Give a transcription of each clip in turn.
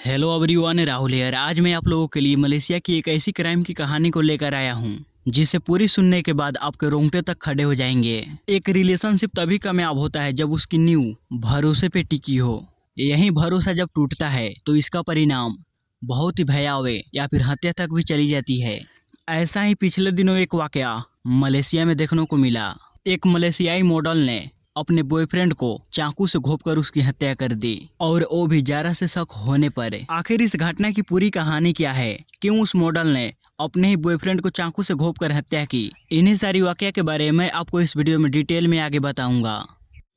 Hello everyone, Rahul यार। आज मैं आप लोगों के लिए मलेशिया की एक ऐसी क्राइम की कहानी को लेकर आया हूँ जिसे पूरी सुनने के बाद आपके रोंगटे तक खड़े हो जाएंगे। एक रिलेशनशिप तभी कामयाब होता है जब उसकी नींव भरोसे पे टिकी हो। यही भरोसा जब टूटता है तो इसका परिणाम बहुत ही भयावह या फिर हत्या तक भी चली जाती है। ऐसा ही पिछले दिनों एक वाकया मलेशिया में देखने को मिला। एक मलेशियाई मॉडल ने अपने बॉयफ्रेंड को चाकू से घोंपकर उसकी हत्या कर दी, और वो भी जरा से शक होने पर। आखिर इस घटना की पूरी कहानी क्या है, क्यों उस मॉडल ने अपने ही बॉयफ्रेंड को चाकू से घोंपकर हत्या की, इन्हीं सारी वाकया के बारे में आपको इस वीडियो में डिटेल में आगे बताऊंगा।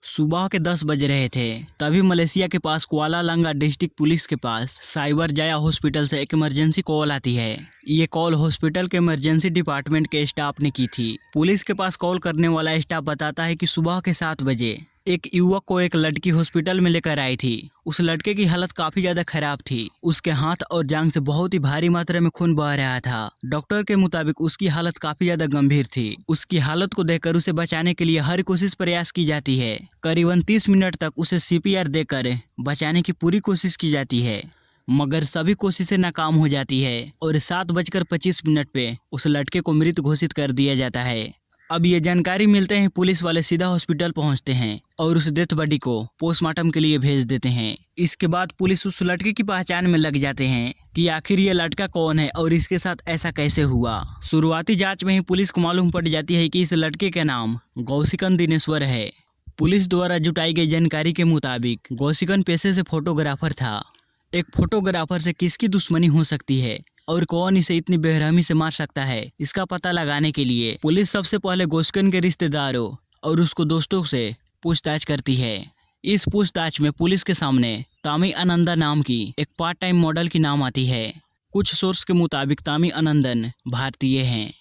सुबह के 10 बज रहे थे, तभी मलेशिया के पास कुआलालंगा डिस्ट्रिक्ट पुलिस के पास साइबर जाया हॉस्पिटल से एक इमरजेंसी कॉल आती है। ये कॉल हॉस्पिटल के इमरजेंसी डिपार्टमेंट के स्टाफ ने की थी। पुलिस के पास कॉल करने वाला स्टाफ बताता है कि सुबह के 7 बजे एक युवक को एक लड़की हॉस्पिटल में लेकर आई थी। उस लड़के की हालत काफी ज्यादा खराब थी। उसके हाथ और जांघ से बहुत ही भारी मात्रा में खून बह रहा था। डॉक्टर के मुताबिक उसकी हालत काफी ज्यादा गंभीर थी। उसकी हालत को देखकर उसे बचाने के लिए हर कोशिश प्रयास की जाती है। करीबन 30 मिनट तक उसे सीपीआर देकर बचाने की पूरी कोशिश की जाती है, मगर सभी कोशिशें नाकाम हो जाती है और 7:25 पे उस लड़के को मृत घोषित कर दिया जाता है। अब ये जानकारी मिलते ही पुलिस वाले सीधा हॉस्पिटल पहुंचते हैं और उस डेथ बॉडी को पोस्टमार्टम के लिए भेज देते हैं। इसके बाद पुलिस उस लड़के की पहचान में लग जाते हैं कि आखिर ये लड़का कौन है और इसके साथ ऐसा कैसे हुआ। शुरुआती जांच में ही पुलिस को मालूम पड़ जाती है कि इस लड़के का नाम गौसिकन दिनेश्वर है। पुलिस द्वारा जुटाई गई जानकारी के मुताबिक गौसिकन पेशे से फोटोग्राफर था। एक फोटोग्राफर से किसकी दुश्मनी हो सकती है और कौन इसे इतनी बेरहमी से मार सकता है, इसका पता लगाने के लिए पुलिस सबसे पहले गौसिकन के रिश्तेदारों और उसको दोस्तों से पूछताछ करती है। इस पूछताछ में पुलिस के सामने तामी आनंदा नाम की एक पार्ट टाइम मॉडल की नाम आती है। कुछ सोर्स के मुताबिक तामी आनंदन भारतीय हैं।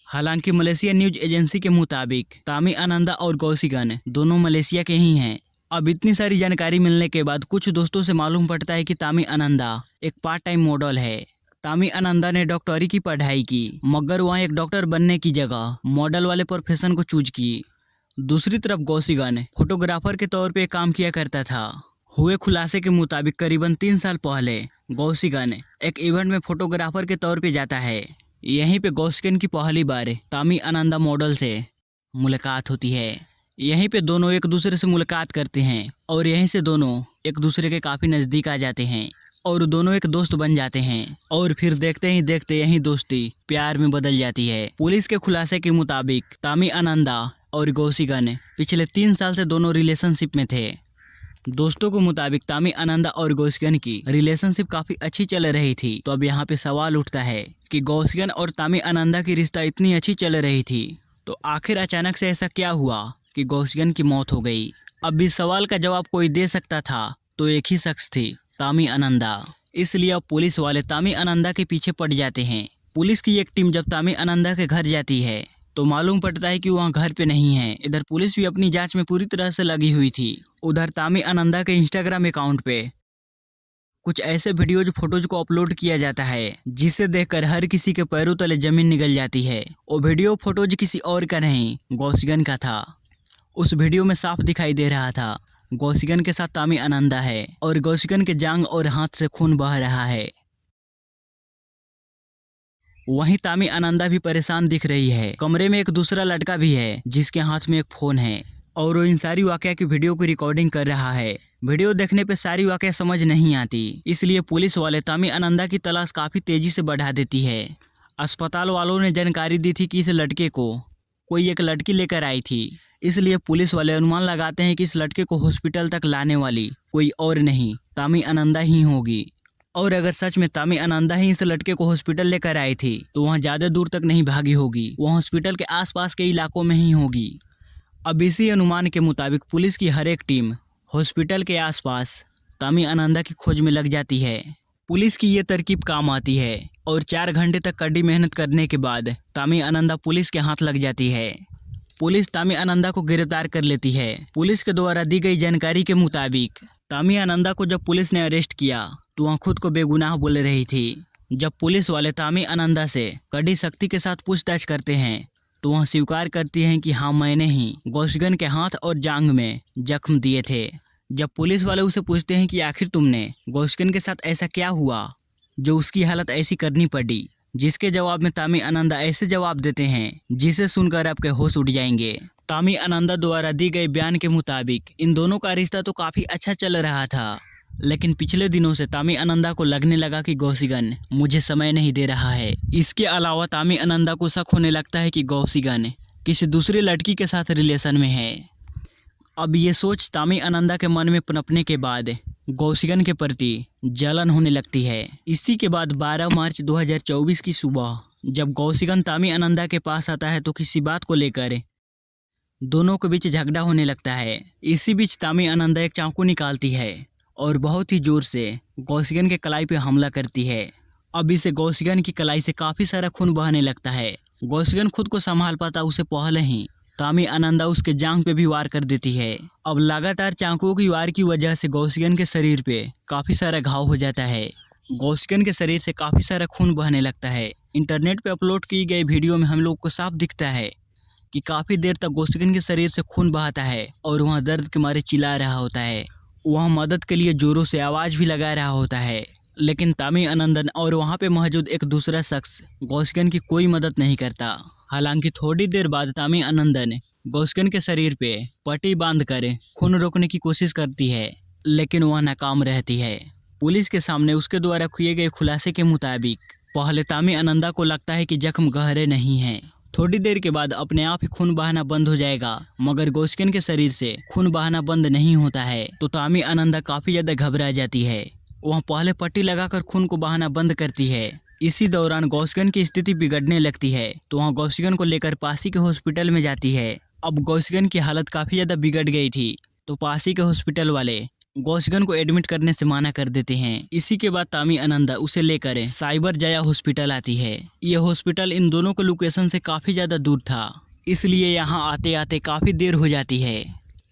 हालांकि मलेशिया न्यूज एजेंसी के मुताबिक तामी आनंदा और गौसिकन दोनों मलेशिया के ही हैं। अब इतनी सारी जानकारी मिलने के बाद कुछ दोस्तों से मालूम पड़ता है कि तामी आनंदा एक पार्ट टाइम मॉडल है। तामी आनंदा ने डॉक्टरी की पढ़ाई की, मगर वहाँ एक डॉक्टर बनने की जगह मॉडल वाले प्रोफेशन को चूज की। दूसरी तरफ गौसिकन फोटोग्राफर के तौर पे काम किया करता था। हुए खुलासे के मुताबिक करीबन 3 साल पहले गौसिकन एक इवेंट में फोटोग्राफर के तौर पे जाता है। यहीं पे गौसिकन की पहली बार तामी आनंदा मॉडल से मुलाकात होती है। यहीं पे दोनों एक दूसरे से मुलाकात करते हैं और यहीं से दोनों एक दूसरे के काफ़ी नज़दीक आ जाते हैं और दोनों एक दोस्त बन जाते हैं। और फिर देखते ही देखते यही दोस्ती प्यार में बदल जाती है। पुलिस के खुलासे के मुताबिक तामी आनंदा और गौसिकन पिछले 3 साल से दोनों रिलेशनशिप में थे। दोस्तों के मुताबिक तामी आनंदा और गौसिकन की रिलेशनशिप काफ़ी अच्छी चल रही थी। तो अब यहाँ पे सवाल उठता है कि गौसिकन और तामी आनंदा की रिश्ता इतनी अच्छी चल रही थी तो आखिर अचानक से ऐसा क्या हुआ कि गौसिकन की मौत हो गई। अब इस सवाल का जवाब कोई दे सकता था तो एक ही शख्स थी, तामी आनंदा। इसलिए अब पुलिस वाले तामी आनंदा के पीछे पड़ जाते हैं। पुलिस की एक टीम जब तामी आनंदा के घर जाती है तो मालूम पड़ता है कि वहाँ घर पे नहीं है। इधर पुलिस भी अपनी जांच में पूरी तरह से लगी हुई थी। उधर तामी आनंदा के इंस्टाग्राम अकाउंट पे कुछ ऐसे वीडियोज फोटोज को अपलोड किया जाता है जिसे देखकर हर किसी के पैरों तले जमीन निकल जाती है। वो वीडियो फोटोज किसी और का नहीं, गौसिकन का था। उस वीडियो में साफ दिखाई दे रहा था गौसिकन के साथ तामी आनंदा है और गौसिकन के जांघ और हाथ से खून बह रहा है। वहीं तामी आनंदा भी परेशान दिख रही है। कमरे में एक दूसरा लड़का भी है जिसके हाथ में एक फोन है और वो इन सारी वाकया की वीडियो की रिकॉर्डिंग कर रहा है। वीडियो देखने पे सारी वाकया समझ नहीं आती, इसलिए पुलिस वाले तामी आनंदा की तलाश काफी तेजी से बढ़ा देती है। अस्पताल वालों ने जानकारी दी थी कि इस लड़के को कोई एक लड़की लेकर आई थी, इसलिए पुलिस वाले अनुमान लगाते हैं कि इस लड़के को हॉस्पिटल तक लाने वाली कोई और नहीं, तामी आनंदा ही होगी। और अगर सच में तामी आनंदा ही इस लड़के को हॉस्पिटल लेकर आई थी तो वहाँ ज़्यादा दूर तक नहीं भागी होगी, वह हॉस्पिटल के आसपास के इलाकों में ही होगी। अब इसी अनुमान के मुताबिक पुलिस की हर एक टीम हॉस्पिटल के आसपास तामी आनंदा की खोज में लग जाती है। पुलिस की ये तरकीब काम आती है और 4 घंटे तक कड़ी मेहनत करने के बाद तामी आनंदा पुलिस के हाथ लग जाती है। पुलिस तामी आनंदा को गिरफ्तार कर लेती है। पुलिस के द्वारा दी गई जानकारी के मुताबिक तामी आनंदा को जब पुलिस ने अरेस्ट किया तो वह खुद को बेगुनाह बोल रही थी। जब पुलिस वाले तामी आनंदा से कड़ी सख्ती के साथ पूछताछ करते हैं तो वह स्वीकार करती हैं कि हाँ, मैंने ही गौसिकन के हाथ और जांघ में जख्म दिए थे जब पुलिस वाले उसे पूछते हैं कि आखिर तुमने गौसिकन के साथ ऐसा क्या हुआ जो उसकी हालत ऐसी करनी पड़ी, जिसके जवाब में तामी आनंदा ऐसे जवाब देते हैं जिसे सुनकर आपके होश उड़ जाएंगे। तामी आनंदा द्वारा दी गई बयान के मुताबिक इन दोनों का रिश्ता तो काफी अच्छा चल रहा था, लेकिन पिछले दिनों से तामी आनंदा को लगने लगा कि गौसिकन मुझे समय नहीं दे रहा है। इसके अलावा तामी आनंदा को शक होने लगता है कि गौसिकन किसी दूसरी लड़की के साथ रिलेशन में है। अब ये सोच तामी आनंदा के मन में पनपने के बाद गौसिकन के प्रति जलन होने लगती है। इसी के बाद 12 मार्च 2024 की सुबह जब गौसिकन तामी आनंदा के पास आता है तो किसी बात को लेकर दोनों के बीच झगड़ा होने लगता है। इसी बीच तामी आनंदा एक चाकू निकालती है और बहुत ही जोर से गौसिकन के कलाई पे हमला करती है। अब इसे गौसिकन की कलाई से काफ़ी सारा खून बहने लगता है। गौसिकन खुद को संभाल पाता उससे पहले ही तामी आनंदा उसके जांघ पे भी वार कर देती है। अब लगातार चाकुओं की वार की वजह से गौसिकन के शरीर पे काफ़ी सारा घाव हो जाता है। गौसिकन के शरीर से काफ़ी सारा खून बहने लगता है। इंटरनेट पे अपलोड की गई वीडियो में हम लोग को साफ दिखता है कि काफ़ी देर तक गौसिकन के शरीर से खून बहाता है और वह दर्द के मारे चिल्ला रहा होता है। वह मदद के लिए जोरों से आवाज़ भी लगा रहा होता है, लेकिन तामी आनंदन और वहाँ पे मौजूद एक दूसरा शख्स गौसिकन की कोई मदद नहीं करता। हालांकि थोड़ी देर बाद तामी आनंदन गौसिकन के शरीर पे पट्टी बांधकर खून रोकने की कोशिश करती है, लेकिन वह नाकाम रहती है। पुलिस के सामने उसके द्वारा किए गए खुलासे के मुताबिक पहले तामी आनंदा को लगता है कि जख्म गहरे नहीं हैं। थोड़ी देर के बाद अपने आप ही खून बहाना बंद हो जाएगा, मगर गौसिकन के शरीर से खून बहाना बंद नहीं होता है तो तामी आनंदा काफ़ी ज़्यादा घबरा जाती है। वह पहले पट्टी लगाकर खून को बहाना बंद करती है। इसी दौरान गौसिकन की स्थिति बिगड़ने लगती है तो वहाँ गौसिकन को लेकर पासी के हॉस्पिटल में जाती है। अब गौसिकन की हालत काफ़ी ज़्यादा बिगड़ गई थी तो पासी के हॉस्पिटल वाले गौसिकन को एडमिट करने से मना कर देते हैं। इसी के बाद तामी आनंदा उसे लेकर साइबर जया हॉस्पिटल आती है। यह हॉस्पिटल इन दोनों के लोकेशन से काफ़ी ज़्यादा दूर था, इसलिए यहाँ आते आते काफ़ी देर हो जाती है।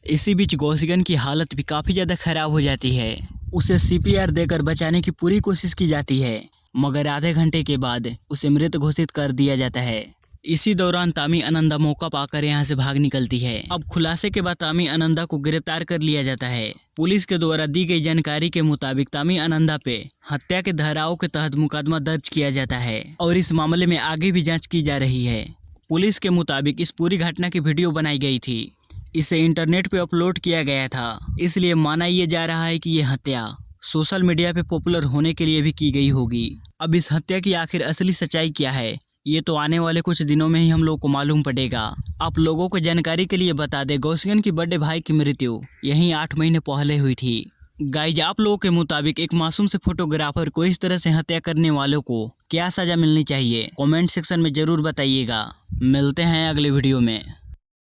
इसी बीच गौसिकन की हालत भी काफ़ी ज़्यादा खराब हो जाती है। उसे CPR देकर बचाने की पूरी कोशिश की जाती है, मगर आधे घंटे के बाद उसे मृत घोषित कर दिया जाता है। इसी दौरान तामी आनंदा मौका पाकर यहाँ से भाग निकलती है। अब खुलासे के बाद तामी आनंदा को गिरफ्तार कर लिया जाता है। पुलिस के द्वारा दी गई जानकारी के मुताबिक तामी आनंदा पे हत्या के धाराओं के तहत मुकदमा दर्ज किया जाता है और इस मामले में आगे भी जाँच की जा रही है। पुलिस के मुताबिक इस पूरी घटना की वीडियो बनाई गई थी, इसे इंटरनेट पे अपलोड किया गया था, इसलिए माना ये जा रहा है कि ये हत्या सोशल मीडिया पे पॉपुलर होने के लिए भी की गई होगी। अब इस हत्या की आखिर असली सच्चाई क्या है, ये तो आने वाले कुछ दिनों में ही हम लोग को मालूम पड़ेगा। आप लोगों को जानकारी के लिए बता दें, गौसिकन की बड़े भाई की मृत्यु यहीं 8 महीने पहले हुई थी। गाइज, आप लोगों के मुताबिक एक मासूम से फोटोग्राफर को इस तरह से हत्या करने वालों को क्या सजा मिलनी चाहिए, कमेंट सेक्शन में जरूर बताइएगा। मिलते हैं अगले वीडियो में।